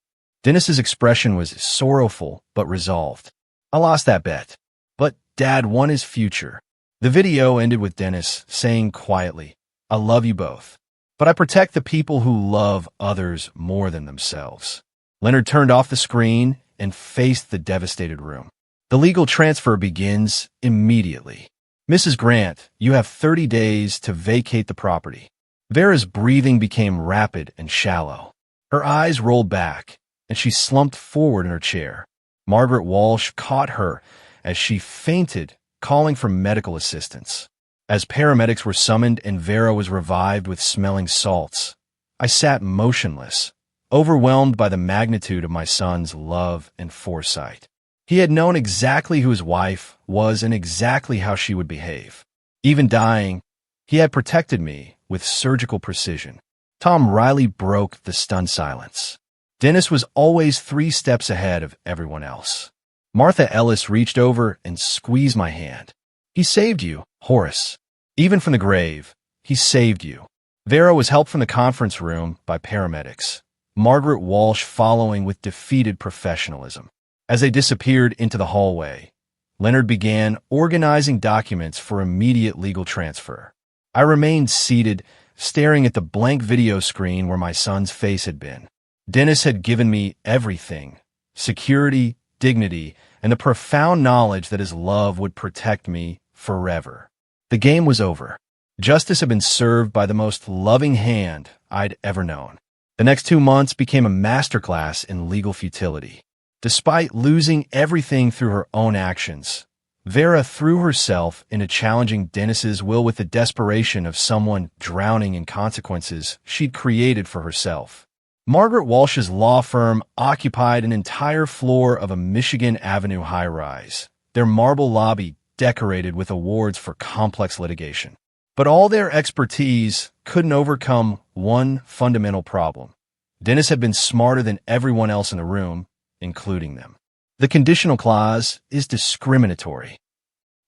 Dennis's expression was sorrowful but resolved. "I lost that bet, but Dad won his future." The video ended with Dennis saying quietly, "I love you both, but I protect the people who love others more than themselves." Leonard turned off the screen and faced the devastated room. "The legal transfer begins immediately. Mrs. Grant, you have 30 days to vacate the property." Vera's breathing became rapid and shallow. Her eyes rolled back, and she slumped forward in her chair. Margaret Walsh caught her as she fainted, calling for medical assistance. As paramedics were summoned and Vera was revived with smelling salts, I sat motionless, overwhelmed by the magnitude of my son's love and foresight. He had known exactly who his wife was and exactly how she would behave. Even dying, he had protected me with surgical precision. Tom Riley broke the stunned silence. Dennis was always 3 steps ahead of everyone else. Martha Ellis reached over and squeezed my hand. "He saved you, Horace. Even from the grave, he saved you." Vera was helped from the conference room by paramedics, Margaret Walsh following with defeated professionalism. As they disappeared into the hallway, Leonard began organizing documents for immediate legal transfer. I remained seated, staring at the blank video screen where my son's face had been. Dennis had given me everything: security, dignity, and the profound knowledge that his love would protect me forever. The game was over. Justice had been served by the most loving hand I'd ever known. The next 2 months became a masterclass in legal futility. Despite losing everything through her own actions, Vera threw herself into challenging Dennis's will with the desperation of someone drowning in consequences she'd created for herself. Margaret Walsh's law firm occupied an entire floor of a Michigan Avenue high-rise, their marble lobby decorated with awards for complex litigation. But all their expertise couldn't overcome one fundamental problem. Dennis had been smarter than everyone else in the room, including them. The conditional clause is discriminatory.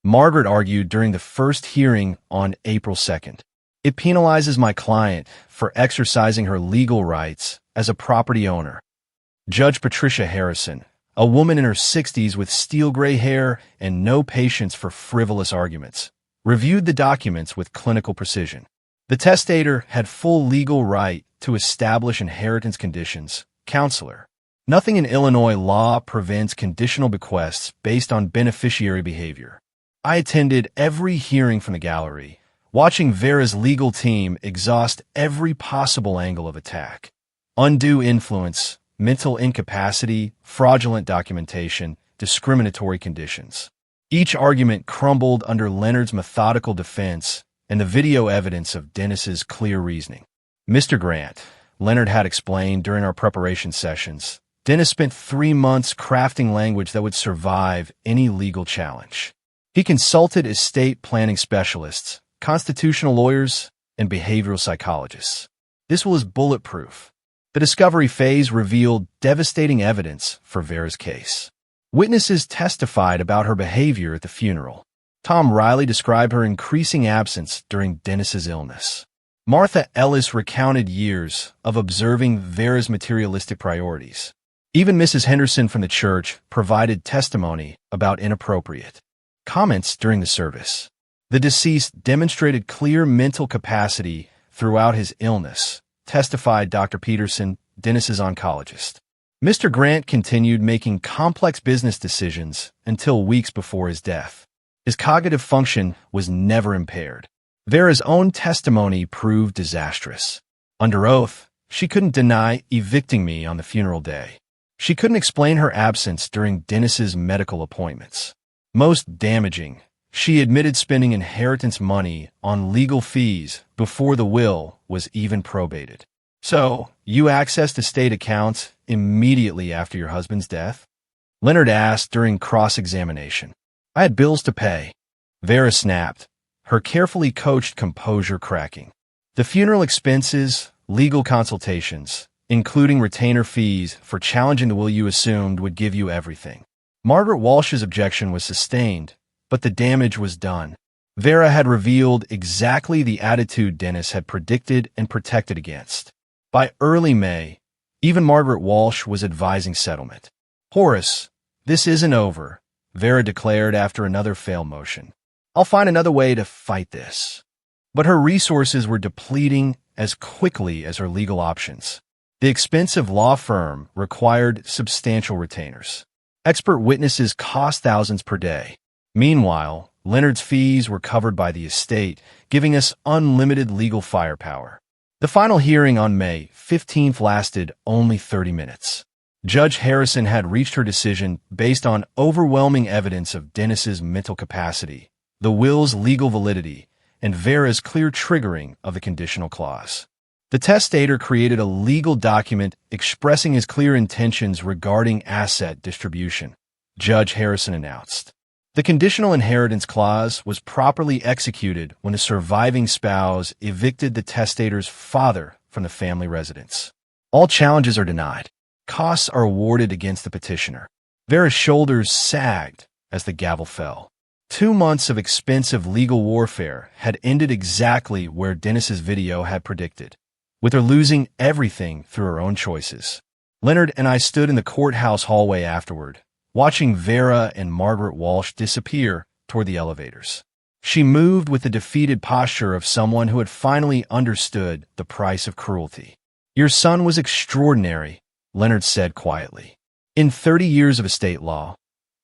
Margaret argued during the first hearing on April 2nd. It penalizes my client for exercising her legal rights as a property owner. Judge Patricia Harrison, a woman in her 60s with steel gray hair and no patience for frivolous arguments, reviewed the documents with clinical precision. The testator had full legal right to establish inheritance conditions. Counselor. Nothing in Illinois law prevents conditional bequests based on beneficiary behavior. I attended every hearing from the gallery, watching Vera's legal team exhaust every possible angle of attack. Undue influence, mental incapacity, fraudulent documentation, discriminatory conditions. Each argument crumbled under Leonard's methodical defense and the video evidence of Dennis's clear reasoning. Mr. Grant, Leonard had explained during our preparation sessions, Dennis spent 3 months crafting language that would survive any legal challenge. He consulted estate planning specialists, constitutional lawyers, and behavioral psychologists. This was bulletproof. The discovery phase revealed devastating evidence for Vera's case. Witnesses testified about her behavior at the funeral. Tom Riley described her increasing absence during Dennis's illness. Martha Ellis recounted years of observing Vera's materialistic priorities. Even Mrs. Henderson from the church provided testimony about inappropriate comments during the service. The deceased demonstrated clear mental capacity throughout his illness, testified Dr. Peterson, Dennis's oncologist. Mr. Grant continued making complex business decisions until weeks before his death. His cognitive function was never impaired. Vera's own testimony proved disastrous. Under oath, she couldn't deny evicting me on the funeral day. She couldn't explain her absence during Dennis's medical appointments. Most damaging, she admitted spending inheritance money on legal fees before the will was even probated. So, you accessed estate accounts immediately after your husband's death? Leonard asked during cross-examination. I had bills to pay. Vera snapped, her carefully coached composure cracking. The funeral expenses, legal consultations, including retainer fees for challenging the will you assumed would give you everything. Margaret Walsh's objection was sustained, but the damage was done. Vera had revealed exactly the attitude Dennis had predicted and protected against. By early May, even Margaret Walsh was advising settlement. Horace, this isn't over, Vera declared after another fail motion. I'll find another way to fight this. But her resources were depleting as quickly as her legal options. The expensive law firm required substantial retainers. Expert witnesses cost thousands per day. Meanwhile, Leonard's fees were covered by the estate, giving us unlimited legal firepower. The final hearing on May 15th lasted only 30 minutes. Judge Harrison had reached her decision based on overwhelming evidence of Dennis's mental capacity, the will's legal validity, and Vera's clear triggering of the conditional clause. The testator created a legal document expressing his clear intentions regarding asset distribution, Judge Harrison announced. The conditional inheritance clause was properly executed when the surviving spouse evicted the testator's father from the family residence. All challenges are denied. Costs are awarded against the petitioner. Vera's shoulders sagged as the gavel fell. 2 months of expensive legal warfare had ended exactly where Dennis's video had predicted, with her losing everything through her own choices. Leonard and I stood in the courthouse hallway afterward, watching Vera and Margaret Walsh disappear toward the elevators. She moved with the defeated posture of someone who had finally understood the price of cruelty. Your son was extraordinary, Leonard said quietly. In 30 years of estate law,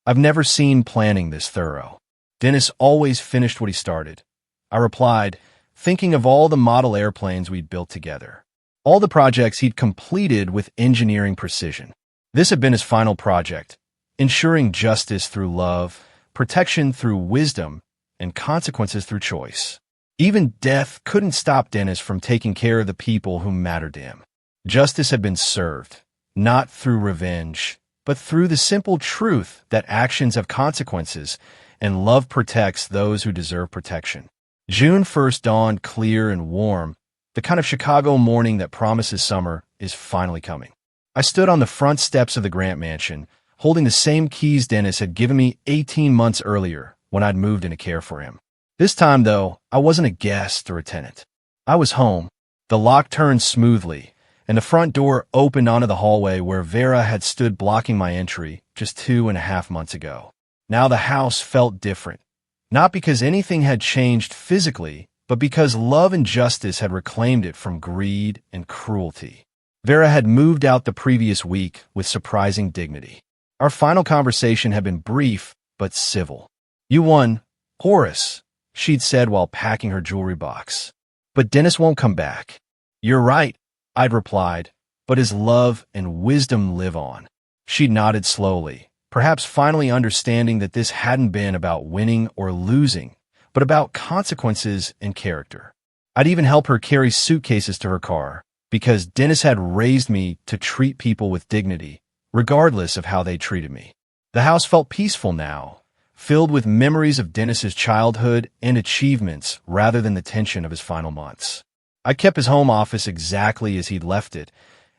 I've never seen planning this thorough. Dennis always finished what he started. I replied, thinking of all the model airplanes we'd built together. All the projects he'd completed with engineering precision. This had been his final project, ensuring justice through love, protection through wisdom, and consequences through choice. Even death couldn't stop Dennis from taking care of the people who mattered to him. Justice had been served, not through revenge, but through the simple truth that actions have consequences and love protects those who deserve protection. June 1st dawned clear and warm. The kind of Chicago morning that promises summer is finally coming. I stood on the front steps of the Grant Mansion, holding the same keys Dennis had given me 18 months earlier when I'd moved in to care for him. This time, though, I wasn't a guest or a tenant. I was home. The lock turned smoothly, and the front door opened onto the hallway where Vera had stood blocking my entry just 2.5 months ago. Now the house felt different, not because anything had changed physically, but because love and justice had reclaimed it from greed and cruelty. Vera had moved out the previous week with surprising dignity. Our final conversation had been brief but civil. You won, Horace, she'd said while packing her jewelry box. But Dennis won't come back. You're right, I'd replied, but his love and wisdom live on. She nodded slowly, perhaps finally understanding that this hadn't been about winning or losing, but about consequences and character. I'd even help her carry suitcases to her car, because Dennis had raised me to treat people with dignity, regardless of how they treated me. The house felt peaceful now, filled with memories of Dennis's childhood and achievements rather than the tension of his final months. I kept his home office exactly as he'd left it,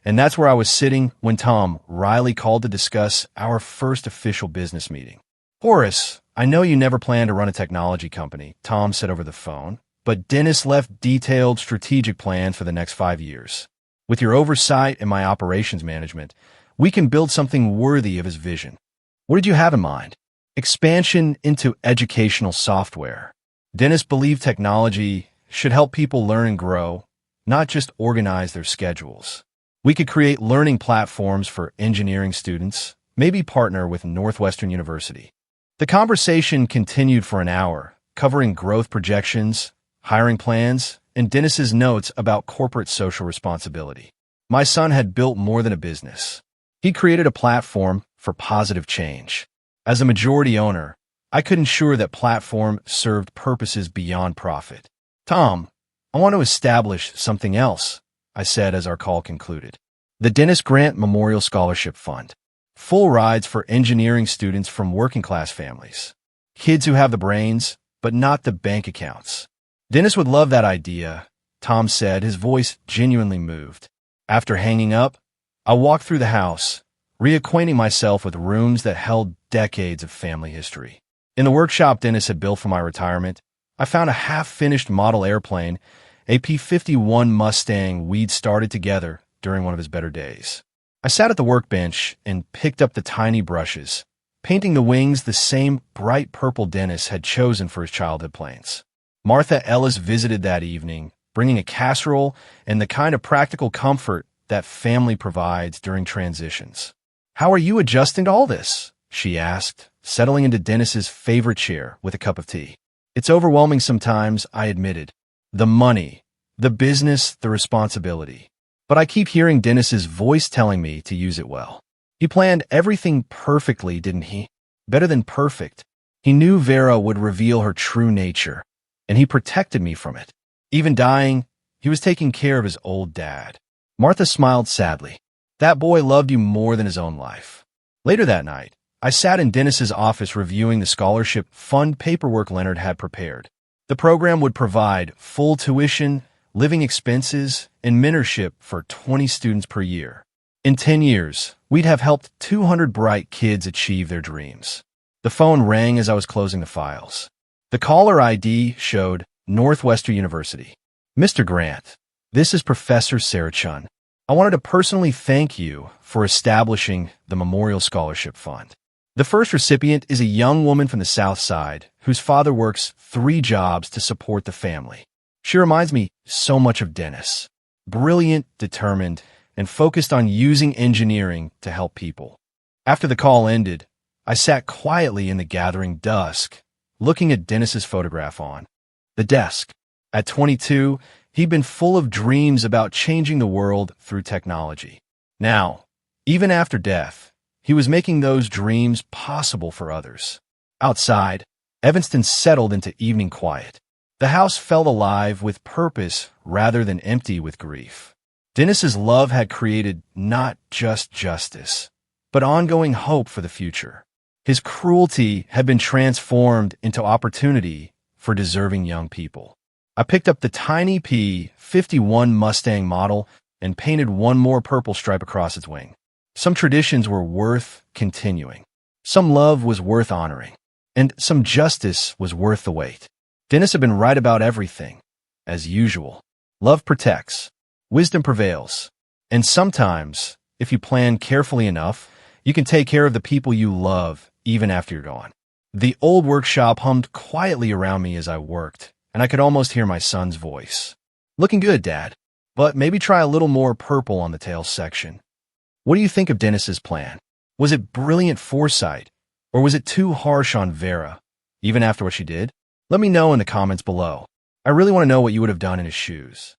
and that's where I was sitting when Tom Riley called to discuss our first official business meeting. "Horace, I know you never planned to run a technology company," Tom said over the phone, "but Dennis left detailed strategic plans for the next 5 years. With your oversight and my operations management, we can build something worthy of his vision." "What did you have in mind?" "Expansion into educational software." Dennis believed technology should help people learn and grow, not just organize their schedules. We could create learning platforms for engineering students, maybe partner with Northwestern University. The conversation continued for an hour, covering growth projections, hiring plans, and Dennis's notes about corporate social responsibility. My son had built more than a business. He created a platform for positive change. As a majority owner, I could ensure that platform served purposes beyond profit. "Tom, I want to establish something else," I said as our call concluded. "The Dennis Grant Memorial Scholarship Fund. Full rides for engineering students from working-class families. Kids who have the brains, but not the bank accounts." "Dennis would love that idea," Tom said, his voice genuinely moved. After hanging up, I walked through the house, reacquainting myself with rooms that held decades of family history. In the workshop Dennis had built for my retirement, I found a half-finished model airplane, a P-51 Mustang we'd started together during one of his better days. I sat at the workbench and picked up the tiny brushes, painting the wings the same bright purple Dennis had chosen for his childhood planes. Martha Ellis visited that evening, bringing a casserole and the kind of practical comfort that family provides during transitions. "How are you adjusting to all this?" she asked, settling into Dennis's favorite chair with a cup of tea. "It's overwhelming sometimes," I admitted. "The money, the business, the responsibility. But I keep hearing Dennis's voice telling me to use it well. He planned everything perfectly, didn't he? Better than perfect. He knew Vera would reveal her true nature, and he protected me from it. Even dying, he was taking care of his old dad." Martha smiled sadly. "That boy loved you more than his own life." Later that night, I sat in Dennis's office reviewing the scholarship fund paperwork Leonard had prepared. The program would provide full tuition, living expenses, and mentorship for 20 students per year. In 10 years, we'd have helped 200 bright kids achieve their dreams. The phone rang as I was closing the files. The caller ID showed Northwestern University. "Mr. Grant, this is Professor Sarah Chun. I wanted to personally thank you for establishing the Memorial Scholarship Fund. The first recipient is a young woman from the South Side whose father works 3 jobs to support the family. She reminds me so much of Dennis. Brilliant, determined, and focused on using engineering to help people." After the call ended, I sat quietly in the gathering dusk, looking at Dennis's photograph on the desk. At 22, he'd been full of dreams about changing the world through technology. Now, even after death, he was making those dreams possible for others. Outside, Evanston settled into evening quiet. The house felt alive with purpose rather than empty with grief. Dennis's love had created not just justice, but ongoing hope for the future. His cruelty had been transformed into opportunity for deserving young people. I picked up the tiny P-51 Mustang model and painted one more purple stripe across its wing. Some traditions were worth continuing. Some love was worth honoring. And some justice was worth the wait. Dennis had been right about everything. As usual, love protects, wisdom prevails, and sometimes, if you plan carefully enough, you can take care of the people you love even after you're gone. The old workshop hummed quietly around me as I worked, and I could almost hear my son's voice. "Looking good, Dad, but maybe try a little more purple on the tail section." What do you think of Dennis's plan? Was it brilliant foresight, or was it too harsh on Vera, even after what she did? Let me know in the comments below. I really want to know what you would have done in his shoes.